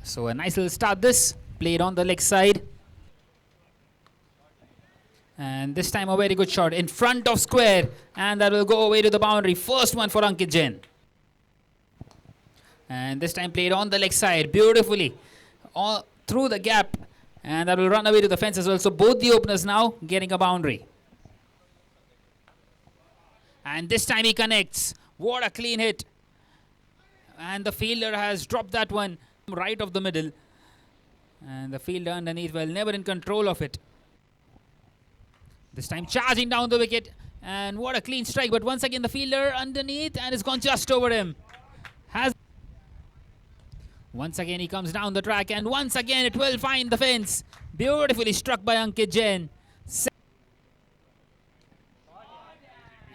So a nice little start this. Played on the leg side. And this time a very good shot in front of square. And that will go away to the boundary. First one for Ankit Jain. And this time played on the leg side beautifully. All through the gap. And that will run away to the fence as well. So both the openers now getting a boundary. And this time he connects. What a clean hit. And the fielder has dropped that one right of the middle. And the fielder underneath, well, never in control of it. This time charging down the wicket. And what a clean strike. But once again the fielder underneath and it's gone just over him. Once again he comes down the track and once again it will find the fence. Beautifully struck by Ankit Jain.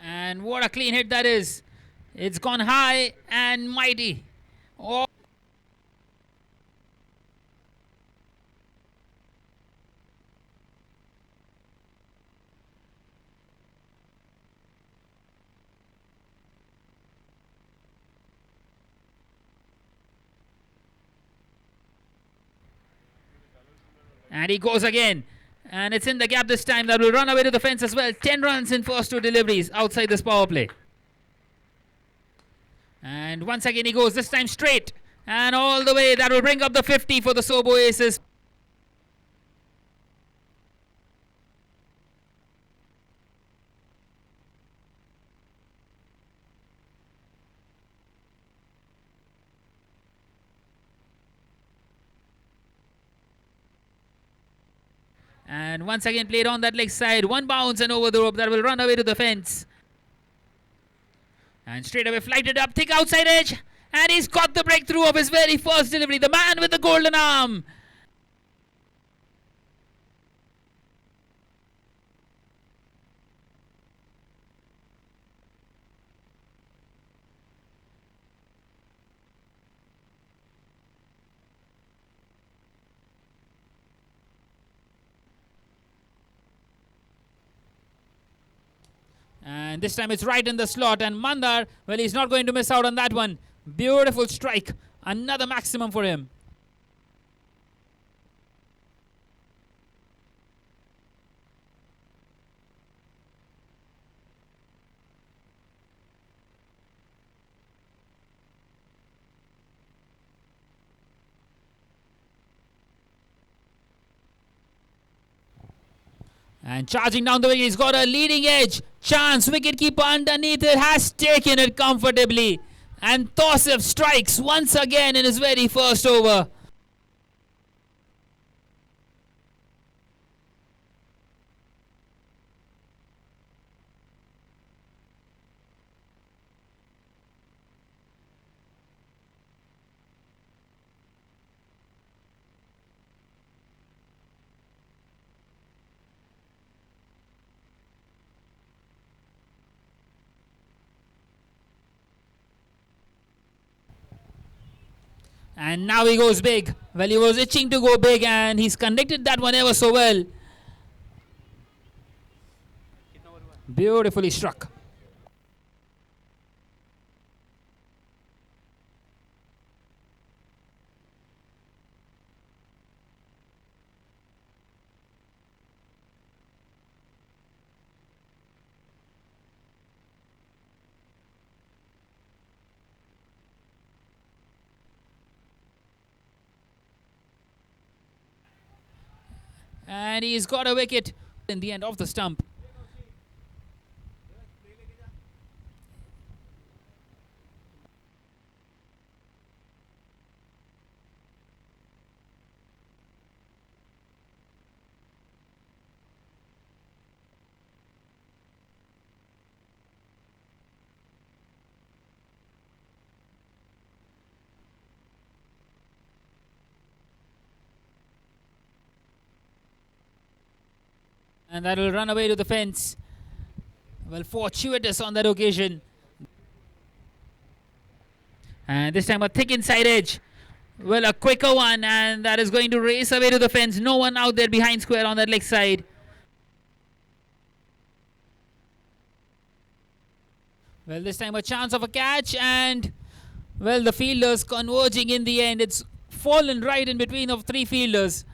And what a clean hit that is. It's gone high and mighty. Oh. And he goes again. And it's in the gap this time. That will run away to the fence as well. 10 runs in first 2 deliveries outside this power play. And once again he goes. This time straight. And all the way. That will bring up the 50 for the Sobo Aces. And once again played on that leg side. One bounce and over the rope. That will run away to the fence. And straight away flighted up. Thick outside edge. And he's got the breakthrough of his very first delivery. The man with the golden arm. And this time it's right in the slot. And Mandar, well, he's not going to miss out on that one. Beautiful strike. Another maximum for him. And charging down the wicket, he's got a leading edge. Chance, wicketkeeper underneath it has taken it comfortably. And Tosif strikes once again in his very first over. And now he goes big. Well, he was itching to go big and he's conducted that one ever so well. Beautifully struck. And he's got a wicket in the end of the stump. And that will run away to the fence. Well, fortuitous on that occasion. And this time a thick inside edge. Well, a quicker one. And that is going to race away to the fence. No one out there behind square on that leg side. Well, this time a chance of a catch. And, well, the fielders converging in the end. It's fallen right in between of three fielders.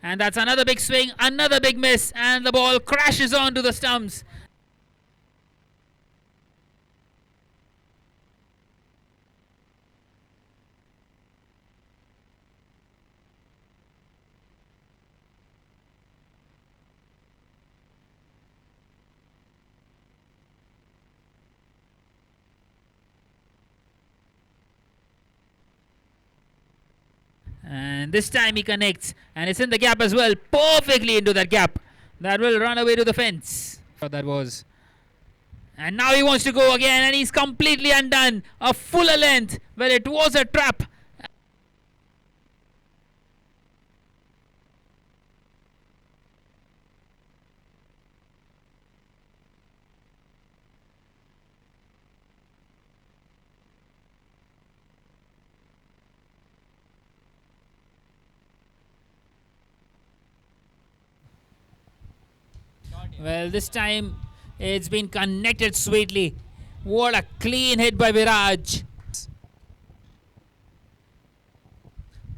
And that's another big swing, another big miss, and the ball crashes onto the stumps. And this time he connects, and it's in the gap as well, perfectly into that gap. That will run away to the fence. That was. And now he wants to go again, and he's completely undone. A fuller length. Well, it was a trap. Well, this time it's been connected sweetly. What a clean hit by Viraj.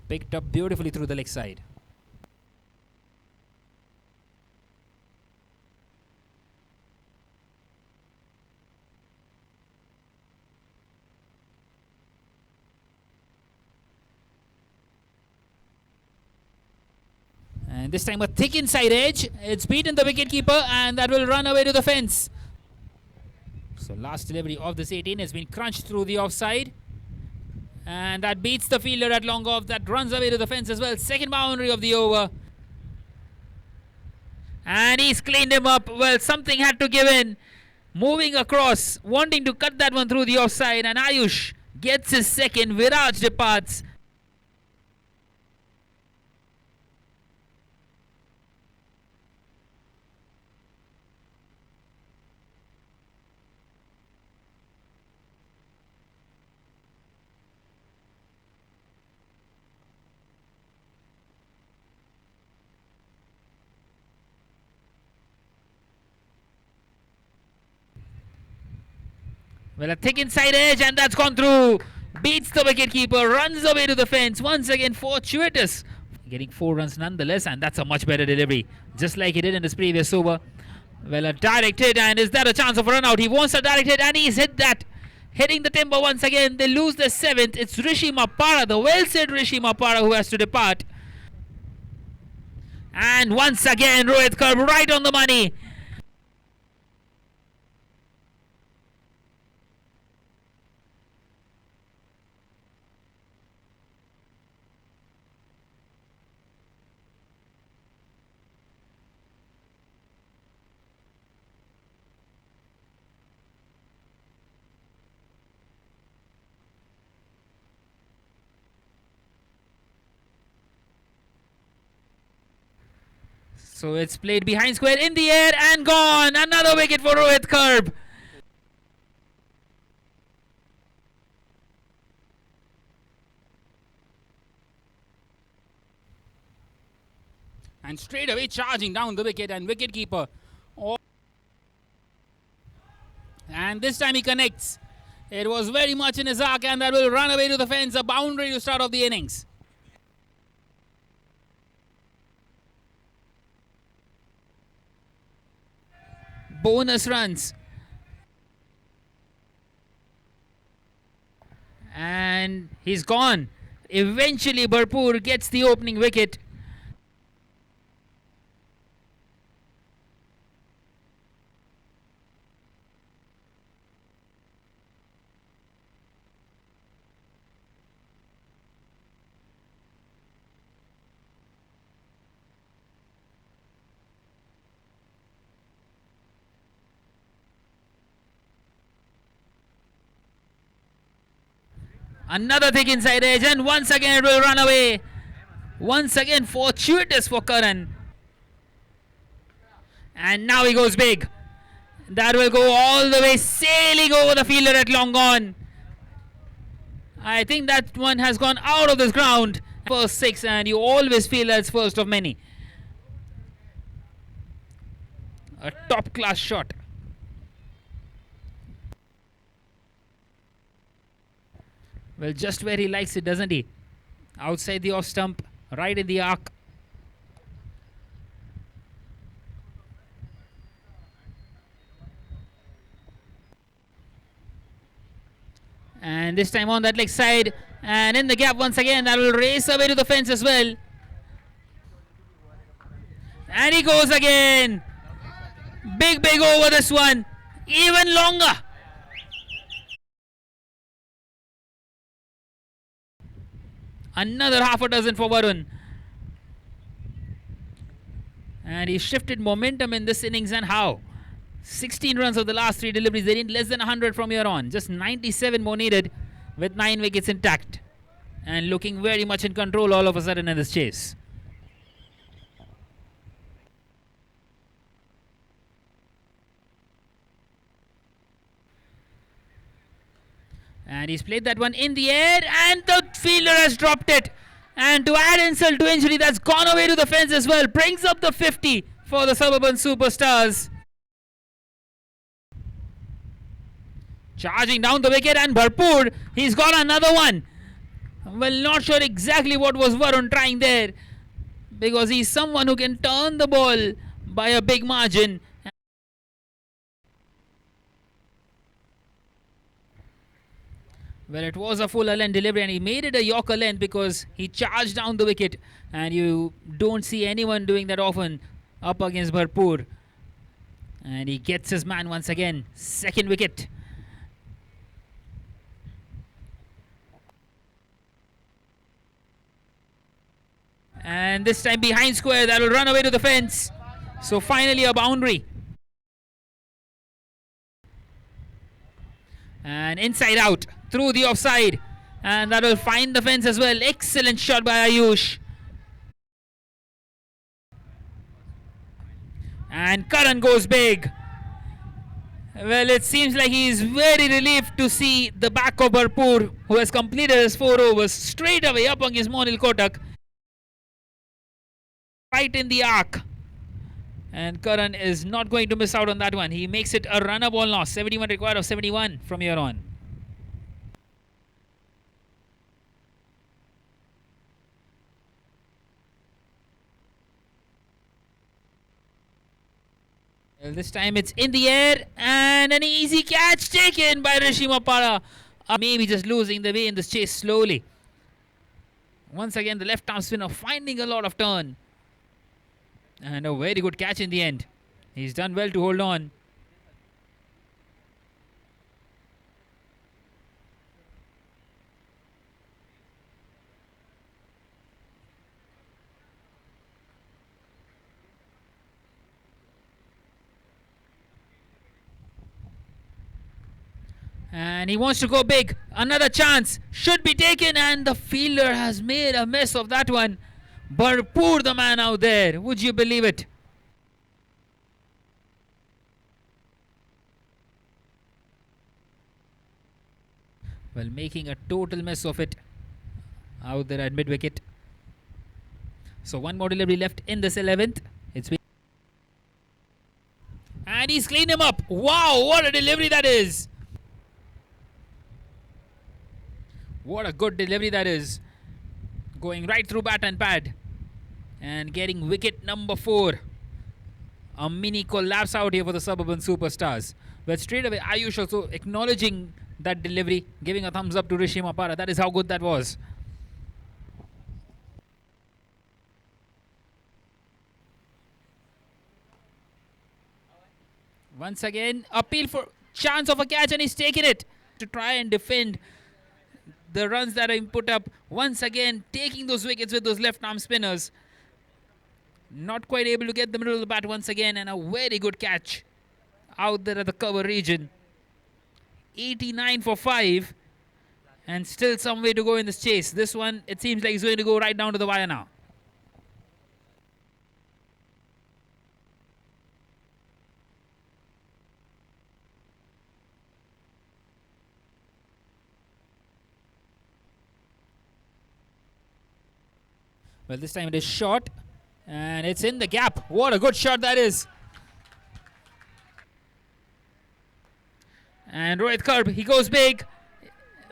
Picked up beautifully through the leg side. And this time a thick inside edge. It's beaten the wicketkeeper, and that will run away to the fence. So last delivery of this 18 has been crunched through the offside. And that beats the fielder at long off. That runs away to the fence as well. Second boundary of the over. And he's cleaned him up. Well, something had to give in. Moving across, wanting to cut that one through the offside. And Ayush gets his second. Viraj departs. Well, a thick inside edge, and that's gone through. Beats the wicketkeeper, runs away to the fence. Once again, fortuitous. Getting 4 runs nonetheless, and that's a much better delivery. Just like he did in his previous over. Well, a direct hit, and is that a chance of a run out? He wants a direct hit, and he's hit that. Hitting the timber once again. They lose the 7th. It's Rishi Mapara, the well-said Rishi Mapara, who has to depart. And once again, Rohit Karb right on the money. So it's played behind square, in the air, and gone. Another wicket for Rohit Karb. And straight away charging down the wicket, and wicketkeeper. And this time he connects. It was very much in his arc, and that will run away to the fence. A boundary to start off the innings. Bonus runs. And he's gone. Eventually Bharpur gets the opening wicket. Another thick inside edge, and once again it will run away. Once again fortuitous for Karan. And now he goes big. That will go all the way, sailing over the fielder at long on. I think that one has gone out of this ground. First 6, and you always feel that's first of many. A top class shot. Well, just where he likes it, doesn't he? Outside the off stump, right in the arc. And this time on that leg side. And in the gap once again. That will race away to the fence as well. And he goes again. Big over this one. Even longer. Another half a dozen for Varun. And he shifted momentum in this innings, and how? 16 runs of the last 3 deliveries. They need less than 100 from here on. Just 97 more needed with 9 wickets intact. And looking very much in control all of a sudden in this chase. And he's played that one in the air, and the fielder has dropped it. And to add insult to injury, that's gone away to the fence as well. Brings up the 50 for the Suburban Superstars. Charging down the wicket, and Bharpur, he's got another one. Well, not sure exactly what was Varun trying there, because he's someone who can turn the ball by a big margin. Well, it was a full length delivery, and he made it a Yorker length because he charged down the wicket, and you don't see anyone doing that often up against Bharpur. And he gets his man once again. Second wicket. And this time behind square, that will run away to the fence. So finally a boundary. And inside out through the offside, and that will find the fence as well. Excellent shot by Ayush. And Karan goes big. Well, it seems like he is very relieved to see the back of Bharpur, who has completed his 4 overs, straight away up against Monil Kotak. Right in the arc. And Karan is not going to miss out on that one. He makes it a runner ball now. 71 required of 71 from here on. Well, this time it's in the air, and an easy catch taken by Rishima Para. Maybe just losing the way in this chase slowly. Once again, the left arm spinner finding a lot of turn. And a very good catch in the end. He's done well to hold on. And he wants to go big. Another chance should be taken, and the fielder has made a mess of that one. Bharpur, the man out there. Would you believe it? Well, making a total mess of it out there at mid-wicket. So one more delivery left in this 11th. And he's cleaned him up. Wow, what a delivery that is. What a good delivery that is. Going right through bat and pad. And getting wicket number 4. A mini collapse out here for the Suburban Superstars. But straight away, Ayush also acknowledging that delivery, giving a thumbs up to Rishima Para. That is how good that was. Once again, appeal for chance of a catch, and he's taken it to try and defend the runs that are put up. Once again, taking those wickets with those left arm spinners. Not quite able to get the middle of the bat once again, and a very good catch out there at the cover region. 89 for 5, and still some way to go in this chase. This one, it seems like it's going to go right down to the wire now. Well, this time it is short, and it's in the gap. What a good shot that is. And Rohit Karb, he goes big.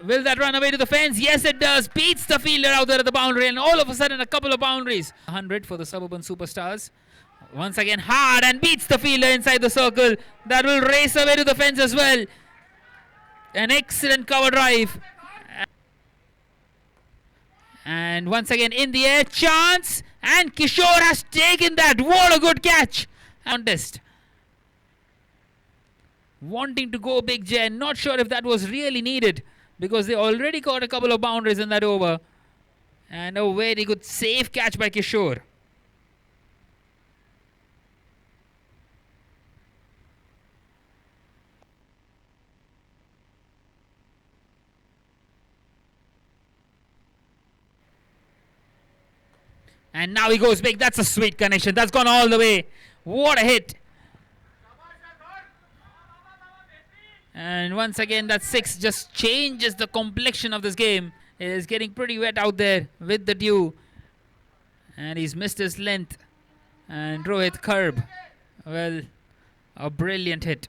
Will that run away to the fence? Yes, it does. Beats the fielder out there at the boundary, and all of a sudden, a couple of boundaries. 100 for the Suburban Superstars. Once again, hard and beats the fielder inside the circle. That will race away to the fence as well. An excellent cover drive. And once again, in the air, chance. And Kishore has taken that. What a good catch. Contest. Wanting to go big, Jen. Not sure if that was really needed, because they already got a couple of boundaries in that over. And a very good safe catch by Kishore. And now he goes big. That's a sweet connection. That's gone all the way. What a hit. And once again, that 6 just changes the complexion of this game. It is getting pretty wet out there with the dew. And he's missed his length. And Rohit curb. Well, a brilliant hit.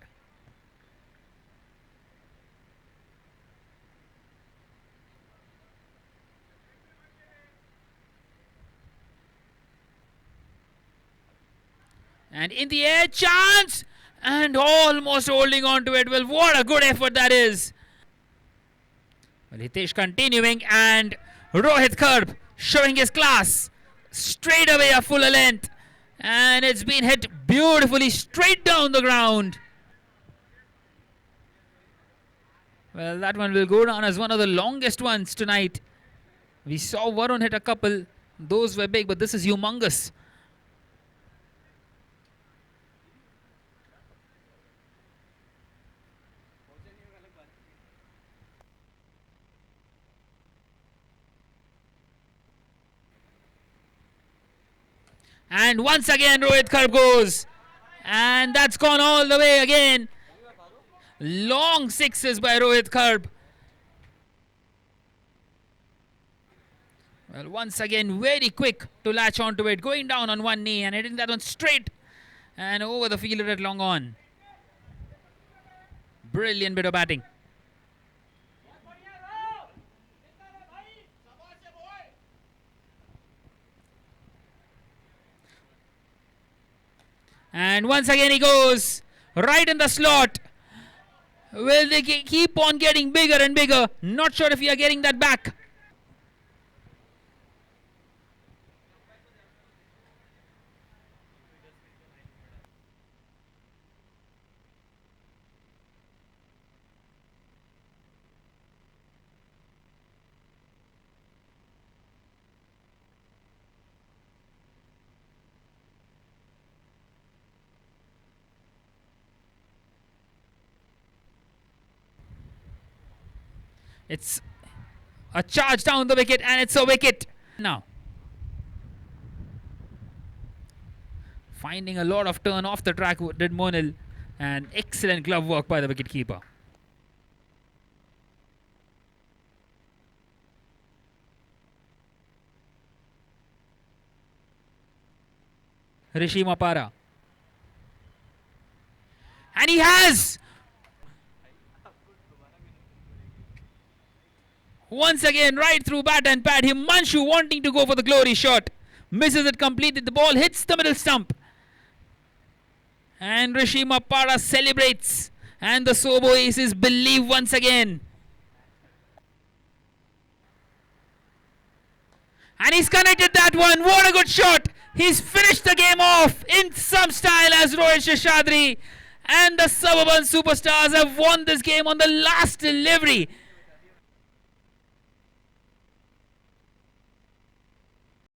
And in the air, chance! And almost holding on to it. Well, what a good effort that is. Well, Hitesh continuing, and Rohit Karp showing his class. Straight away a fuller length. And it's been hit beautifully straight down the ground. Well, that one will go down as one of the longest ones tonight. We saw Varun hit a couple. Those were big, but this is humongous. And once again, Rohit Karp goes. And that's gone all the way again. Long sixes by Rohit Karp. Well, once again, very quick to latch onto it. Going down on one knee and hitting that one straight and over the fielder at long on. Brilliant bit of batting. And once again he goes right in the slot. Will they keep on getting bigger and bigger? Not sure if we are getting that back. It's a charge down the wicket, and it's a wicket. Now, finding a lot of turn off the track did Monil, and excellent glove work by the wicketkeeper. Rishi Mapara. And he has! Once again, right through bat and pad. Himanshu wanting to go for the glory shot. Misses it completely. The ball hits the middle stump. And Rishi Mapara celebrates. And the Sobo aces believe once again. And he's connected that one. What a good shot. He's finished the game off in some style as Rohit Sheshadri. And the Suburban Superstars have won this game on the last delivery.